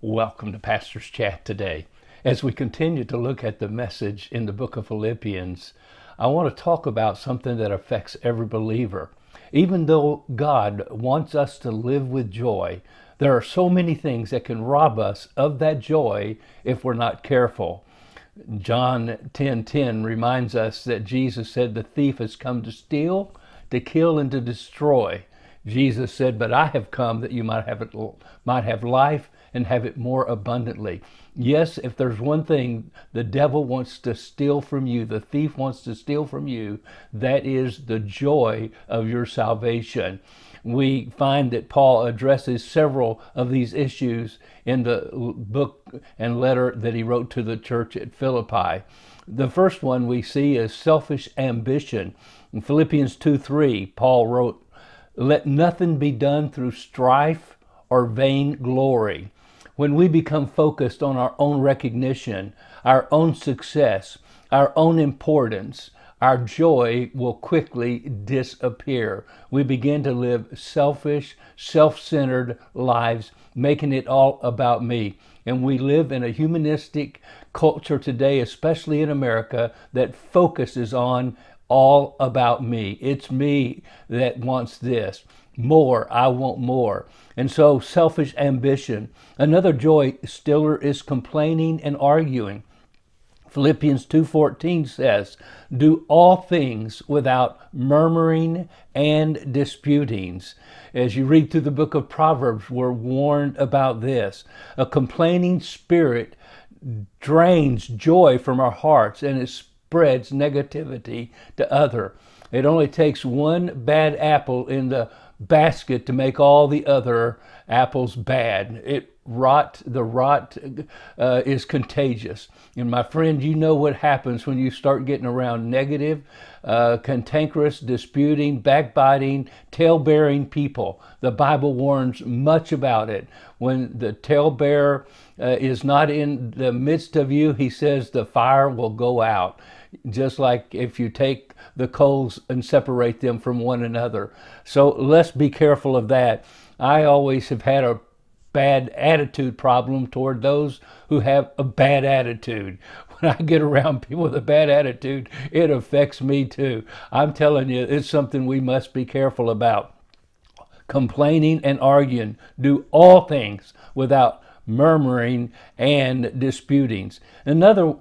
Welcome to Pastor's Chat today. As we continue to look at the message in the book of Philippians, I want to talk about something that affects every believer. Even though God wants us to live with joy, there are so many things that can rob us of that joy if we're not careful. John 10:10 reminds us that Jesus said the thief has come to steal, to kill, and to destroy. Jesus said, but I have come that you might have life and have it more abundantly. Yes, if there's one thing the devil wants to steal from you, the thief wants to steal from you, that is the joy of your salvation. We find that Paul addresses several of these issues in the book and letter that he wrote to the church at Philippi. The first one we see is selfish ambition. In Philippians 2:3, Paul wrote, let nothing be done through strife or vain glory. When we become focused on our own recognition, our own success, our own importance, our joy will quickly disappear. We begin to live selfish, self-centered lives, making it all about me. And we live in a humanistic culture today, especially in America, that focuses on all about me. It's me that wants this. More, I want more. And so selfish ambition. Another joy stiller is complaining and arguing. Philippians 2:14 says, do all things without murmuring and disputings. As you read through the book of Proverbs, we're warned about this. A complaining spirit drains joy from our hearts and it spreads negativity to others. It only takes one bad apple in the basket to make all the other apples bad. The rot is contagious. And my friend, you know what happens when you start getting around negative, cantankerous, disputing, backbiting, tale-bearing people. The Bible warns much about it. When the tale-bearer is not in the midst of you, he says the fire will go out. Just like if you take the coals and separate them from one another. So let's be careful of that. I always have had a bad attitude problem toward those who have a bad attitude. When I get around people with a bad attitude, it affects me too. I'm telling you, it's something we must be careful about. Complaining and arguing. Do all things without murmuring and disputings. Another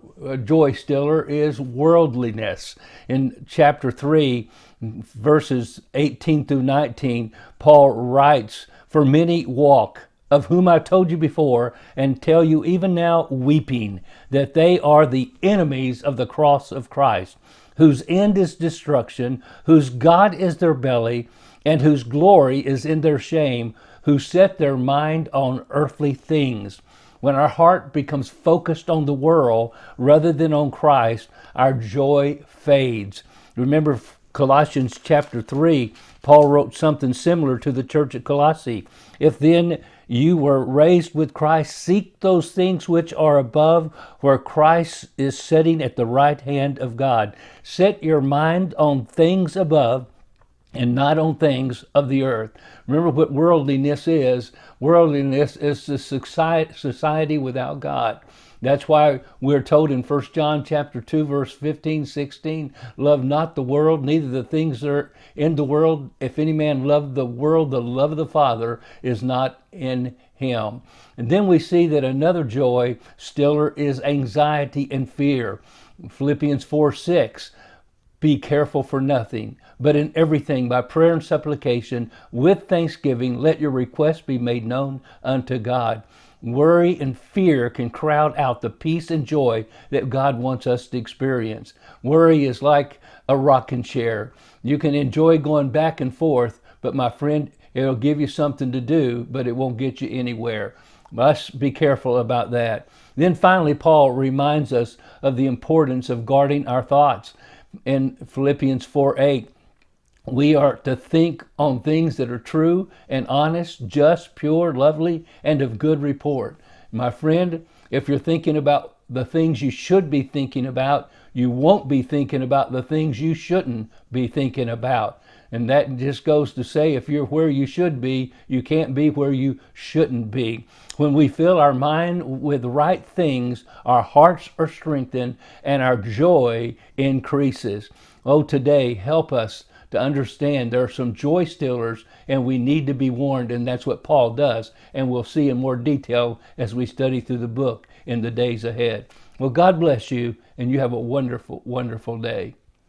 joy stiller is worldliness. In chapter 3, verses 18 through 19, Paul writes, for many walk, of whom I told you before, and tell you even now, weeping, that they are the enemies of the cross of Christ, whose end is destruction, whose God is their belly, and whose glory is in their shame, who set their mind on earthly things. When our heart becomes focused on the world rather than on Christ, our joy fades. Remember Colossians chapter 3, Paul wrote something similar to the church at Colossae. If then you were raised with Christ, seek those things which are above, where Christ is sitting at the right hand of God. Set your mind on things above, and not on things of the earth. Remember what worldliness is. Worldliness is the society without God. That's why we're told in 1 John chapter 2, verse 15, 16, love not the world, neither the things that are in the world. If any man love the world, the love of the Father is not in him. And then we see that another joy stiller is anxiety and fear. Philippians 4:6. Be careful for nothing, but in everything by prayer and supplication with thanksgiving, let your requests be made known unto God. Worry and fear can crowd out the peace and joy that God wants us to experience. Worry is like a rocking chair. You can enjoy going back and forth, but my friend, it'll give you something to do, but it won't get you anywhere. Let's be careful about that. Then finally, Paul reminds us of the importance of guarding our thoughts. In Philippians 4:8, we are to think on things that are true and honest, just, pure, lovely, and of good report. My friend, if you're thinking about the things you should be thinking about, you won't be thinking about the things you shouldn't be thinking about. And that just goes to say, if you're where you should be, you can't be where you shouldn't be. When we fill our mind with right things, our hearts are strengthened and our joy increases. Oh, today, help us to understand there are some joy stealers and we need to be warned, and that's what Paul does. And we'll see in more detail as we study through the book in the days ahead. Well, God bless you, and you have a wonderful, wonderful day.